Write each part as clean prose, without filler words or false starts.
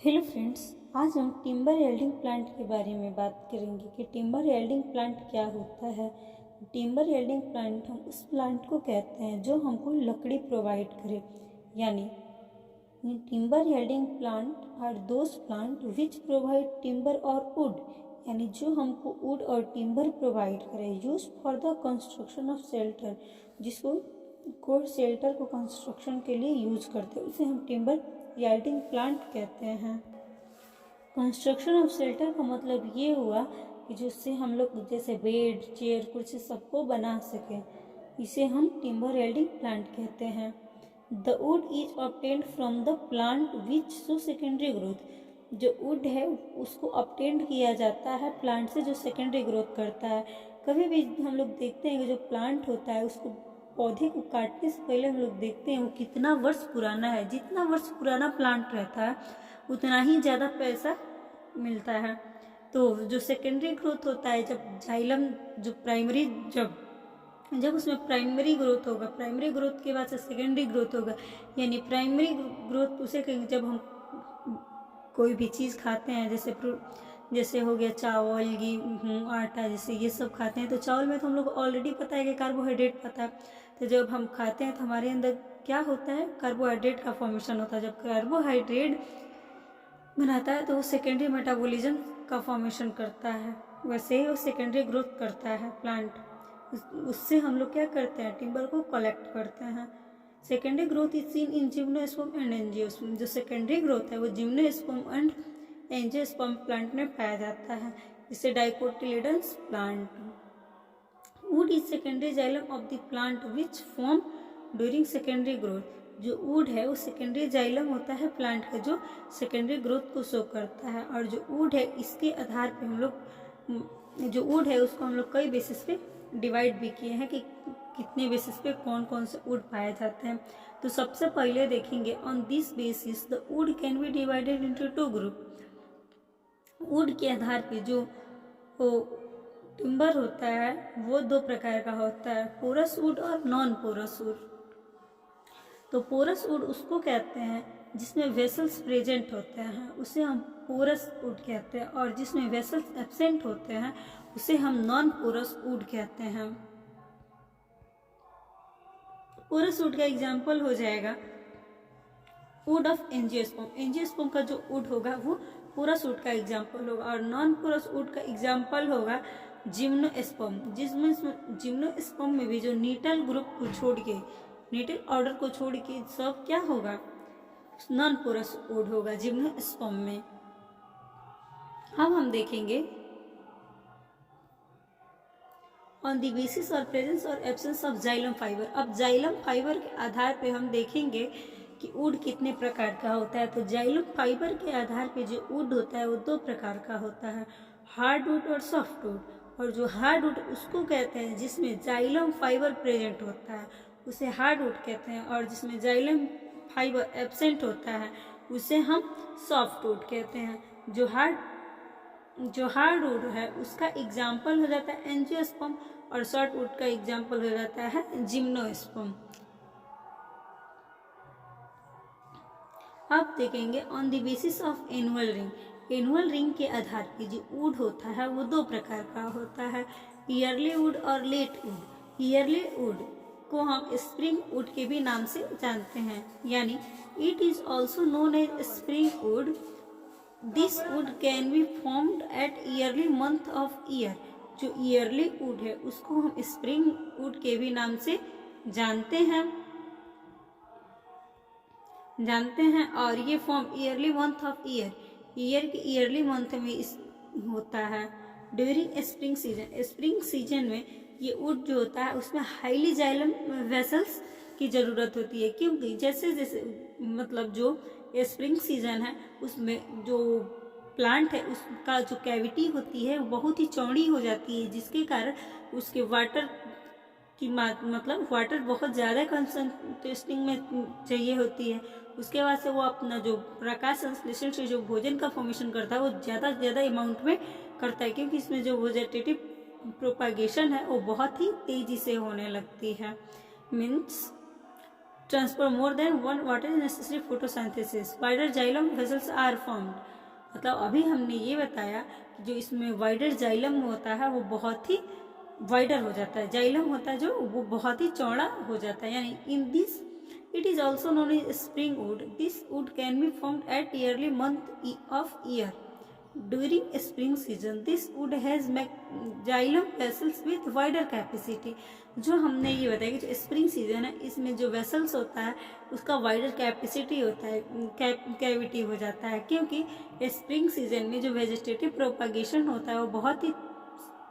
Hello friends, आज हम timber yielding plant के बारे में बात करेंगे कि टिम्बर येल्डिंग प्लांट क्या होता है। टिम्बर येल्डिंग प्लांट हम उस प्लांट को कहते हैं जो हमको लकड़ी प्रोवाइड करे, यानी timber yielding plant are those plant which provide timber और वुड, यानी जो हमको वुड और टिम्बर प्रोवाइड करे use for the construction of shelter, जिसको शेल्टर को कंस्ट्रक्शन के लिए यूज करते हैं, उसे हम टिम्बर येल्डिंग प्लांट कहते हैं। कंस्ट्रक्शन ऑफ शेल्टर का मतलब ये हुआ कि जिससे हम लोग जैसे बेड, चेयर, कुर्सी सबको बना सकें, इसे हम टिम्बर येल्डिंग प्लांट कहते हैं। The wood is obtained from the plant which show secondary growth, जो वुड है उसको ऑब्टेन्ड किया जाता है प्लांट से जो सेकेंडरी ग्रोथ करता है। कभी भी हम लोग देखते हैं कि जो प्लांट होता है उसको पौधे को काटने से पहले हम लोग देखते हैं वो कितना वर्ष पुराना है। जितना वर्ष पुराना प्लांट रहता है उतना ही ज़्यादा पैसा मिलता है। तो जो सेकेंडरी ग्रोथ होता है, जब जाइलम जो प्राइमरी जब उसमें प्राइमरी ग्रोथ होगा, प्राइमरी ग्रोथ के बाद से सेकेंडरी ग्रोथ होगा, यानी प्राइमरी ग्रोथ उसे कहेंगे जब हम कोई भी चीज़ खाते हैं, जैसे हो गया चावल, गेहूँ, आटा, जैसे ये सब खाते हैं। तो चावल में तो हम लोग ऑलरेडी पता है कि कार्बोहाइड्रेट पता है, तो जब हम खाते हैं तो हमारे अंदर क्या होता है, कार्बोहाइड्रेट का फॉर्मेशन होता है। जब कार्बोहाइड्रेट बनाता है तो वो सेकेंडरी मेटाबॉलिज्म का फॉर्मेशन करता है, वैसे ही वो सेकेंडरी ग्रोथ करता है प्लांट। उससे हम लोग क्या करते हैं, टिम्बर को कलेक्ट करते हैं। Secondary growth is seen in gymnosperm and angiosperm. जो सेकेंडरी ग्रोथ है वो जिम्नोस्पर्म एंड एंजियोस्पर्म प्लांट में पाया जाता है, जिसे dicotyledons plant. Would is secondary xylem of the plant which form during secondary growth. जो वुड है वो सेकेंडरी जाइलम होता है प्लांट का, जो सेकेंडरी ग्रोथ को शो करता है। और जो वुड है इसके आधार पे हम लोग जो वुड है उसको हम लोग कई बेसिस पे डिवाइड भी किए हैं कि कितने बेसिस पे कौन कौन से वुड पाए जाते हैं। तो सबसे पहले देखेंगे on this basis the wood can B divided into two group. Would के आधार पे जो टिम्बर होता है वो दो प्रकार का होता है, पोरस वुड और नॉन पोरस वुड। तो पोरस वुड उसको कहते हैं जिसमें वेसल्स प्रेजेंट होते हैं, उसे हम पोरस वुड कहते हैं, और जिसमें वेसल्स एब्सेंट होते हैं उसे हम नॉन पोरस वुड कहते हैं। पोरस वुड का एग्जाम्पल हो जाएगा वुड ऑफ एंजियोस्पर्म। एंजियोस्पर्म का जो वुड होगा वो पोरस वुड का एग्जाम्पल होगा, और नॉन पोरस वुड का एग्जाम्पल होगा जिम्नोस्पर्म। जिसमें जिम्नोस्पर्म में भी जो नीटल ग्रुप को छोड़ के, नीटल ऑर्डर को छोड़ के सब क्या होगा, नॉन पोरस वुड होगा जिम्नोस्पर्म में। अब हम देखेंगे ऑन द बेसिस और प्रेजेंस और एब्सेंस ऑफ जाइलम फाइबर। अब जाइलम फाइबर के आधार पे हम देखेंगे कि वुड कितने प्रकार का होता है। तो जाइलम फाइबर के आधार पे जो वुड होता है वो दो प्रकार का होता है, हार्ड वुड और सॉफ्ट वुड। और जो हार्ड वुड उसको कहते हैं जिसमें जाइलम फाइबर प्रेजेंट होता है, उसे हार्ड वुड कहते हैं, और जिसमें जाइलम फाइबर एब्सेंट होता है उसे हम सॉफ्ट वुड कहते हैं। जो हार्ड वुड है उसका एग्जाम्पल हो जाता है एंजियोस्पर्म, और सॉफ्ट वुड का एग्जाम्पल हो जाता है जिम्नोस्पर्म। अब देखेंगे on the basis of annual ring. Annual ring के आधार पर जो वुड होता है वो दो प्रकार का होता है, ईयरली वुड और लेट वुड। ईयरली वुड को हम स्प्रिंग वुड के भी नाम से जानते हैं, यानी it is also known as spring wood. This wood can be formed at early month of year. जो ईयरली वुड है उसको हम स्प्रिंग वुड के भी नाम से जानते हैं, और ये form yearly month of year के ईयरली मंथ में होता है during spring season. Spring season में ये वुड जो होता है उसमें हाईली जाइलम वेसल्स की ज़रूरत होती है, क्योंकि जैसे जैसे मतलब जो स्प्रिंग सीजन है उसमें जो प्लांट है उसका जो कैविटी होती है वो बहुत ही चौड़ी हो जाती है, जिसके कारण उसके वाटर की मतलब वाटर बहुत ज़्यादा कंसंट्रेटिंग में चाहिए होती है। उसके बाद से वो अपना जो प्रकाश संश्लेषण से जो भोजन का फॉर्मेशन करता है वो ज़्यादा से ज़्यादा अमाउंट में करता है, क्योंकि इसमें जो वेजिटेटिव प्रोपागेशन है वो बहुत ही तेज़ी से होने लगती है। Means transfer more than one water is necessary photosynthesis, wider xylem vessels are formed. मतलब अभी हमने ये बताया कि जो इसमें वाइडर जाइलम होता है वो बहुत ही वाइडर हो जाता है, जाइलम होता है जो वो बहुत ही चौड़ा हो जाता है, यानी in this it is also known as spring wood. This wood can be formed at early month of year during spring season. This wood has xylem vessels with wider capacity। जो हमने ये बताया कि जो स्प्रिंग सीजन है इसमें जो vessels होता है उसका वाइडर कैपेसिटी होता है, कैविटी हो जाता है, क्योंकि स्प्रिंग सीजन में जो वेजिटेटिव प्रोपागेशन होता है वो बहुत ही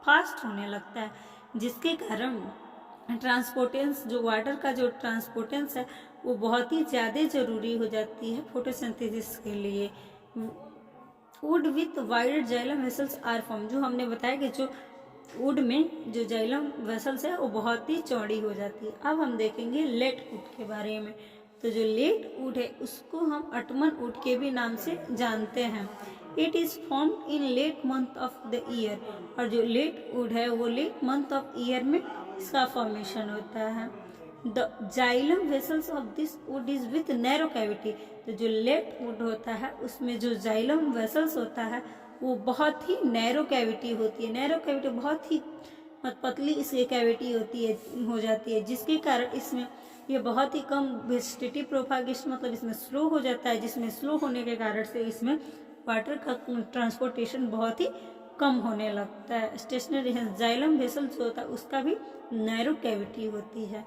फास्ट होने लगता है, जिसके कारण ट्रांसपोर्टेंस जो वाटर का जो ट्रांसपोर्टेंस है वो बहुत ही ज़्यादा ज़रूरी हो जाती है फोटोसिंथेसिस के लिए। Wood with wider xylem vessels are form, जो हमने बताया कि जो वुड में जो जाइलम वेसल्स है वो बहुत ही चौड़ी हो जाती है। अब हम देखेंगे लेट वुड के बारे में। तो जो लेट वुड है उसको हम अटमन वुड के भी नाम से जानते हैं। It is formed in late month of the year, और जो लेट वुड है वो लेट मंथ ऑफ ईयर में इसका फॉर्मेशन होता है। The xylem vessels of this would is with narrow cavity. तो जो लेट वुड होता है उसमें जो जाइलम वेसल्स होता है वो बहुत ही नैरो कैविटी होती है। नैरो कैविटी बहुत ही पतली इसकी कैविटी होती है हो जाती है, जिसके कारण इसमें ये बहुत ही कम वेजिटेटिव प्रोपागेशन मतलब इसमें स्लो हो जाता है, जिसमें स्लो होने के कारण से इसमें वाटर का ट्रांसपोर्टेशन बहुत ही कम होने लगता है। स्टेशनरी जाइलम वेसल जो होता है उसका भी नैरो कैविटी होती है।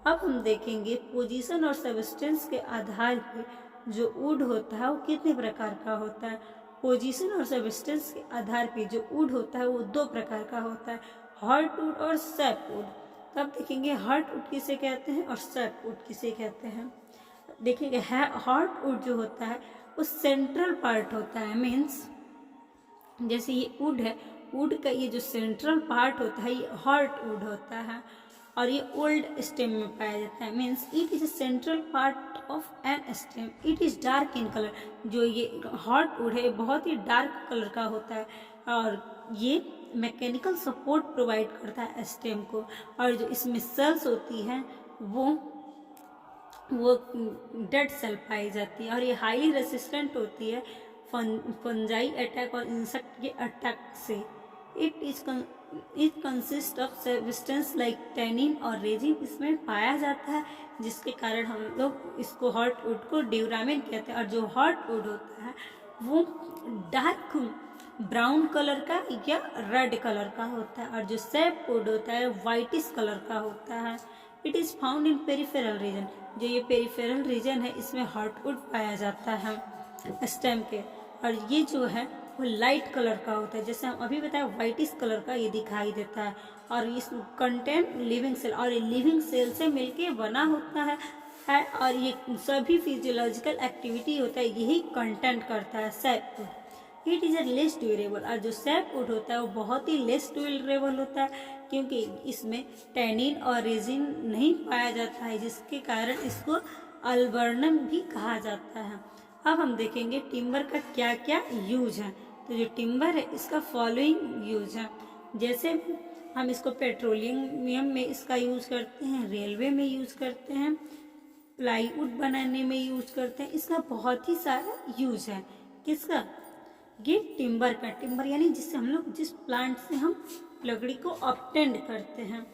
अब हम देखेंगे पोजीशन और सबस्टेंस के आधार पर जो वुड होता है वो कितने प्रकार का होता है। पोजीशन और सबस्टेंस के आधार पर जो वुड होता है वो दो प्रकार का होता है, हार्ड वुड और सैप वुड। तब देखेंगे हार्ड वुड किसे कहते हैं और सैप वुड किसे कहते हैं। देखेंगे हार्ड वुड जो होता है वो सेंट्रल पार्ट होता है, मीन्स जैसे ये वुड है, वुड का ये जो सेंट्रल पार्ट होता है ये हार्ड वुड होता है और ये ओल्ड स्टेम में पाया जाता है। Means it is a central part of an stem, it is dark in colour. जो ये हार्ड वुड है बहुत ही डार्क कलर का होता है और ये मैकेनिकल सपोर्ट प्रोवाइड करता है स्टेम को। और जो इसमें सेल्स होती हैं वो डेड सेल पाई जाती है और ये हाईली रेसिस्टेंट होती है फंजाई अटैक और इंसेक्ट के अटैक से। It consist of substance like tannin और रेजिन इसमें पाया जाता है, जिसके कारण हम लोग इसको हॉट वुड को ड्यूरामिन कहते हैं। और जो हॉट वुड होता है वो डार्क ब्राउन कलर का या रेड कलर का होता है और जो सैप वुड होता है वाइटिश कलर का होता है। It is found in peripheral region, जो ये पेरिफेरल रीजन है इसमें हॉटवुड पाया जाता है स्टेम के। और ये जो है वो लाइट कलर का होता है, जैसे हम अभी बताया वाइटिश कलर का ये दिखाई देता है और इस कंटेंट लिविंग सेल, और ये लिविंग सेल से मिलके बना होता है और ये सभी फिजियोलॉजिकल एक्टिविटी होता है यही कंटेंट करता है SAP would. It is a less durable, और जो सैप वुड होता है वो बहुत ही लेस ड्यूरेबल होता है क्योंकि इसमें टैनिन और रेजिन नहीं पाया जाता है, जिसके कारण इसको अल्बर्नम भी कहा जाता है। अब हम देखेंगे टिम्बर का क्या क्या यूज है। तो जो टिम्बर है इसका फॉलोइंग यूज है, जैसे हम इसको पेट्रोलियम में इसका यूज करते हैं, रेलवे में यूज करते हैं, प्लाईवुड बनाने में यूज करते हैं। इसका बहुत ही सारा यूज है। किसका? ये टिम्बर का। टिम्बर यानी जिससे हम लोग जिस प्लांट से हम लकड़ी को ऑब्टेंड करते हैं।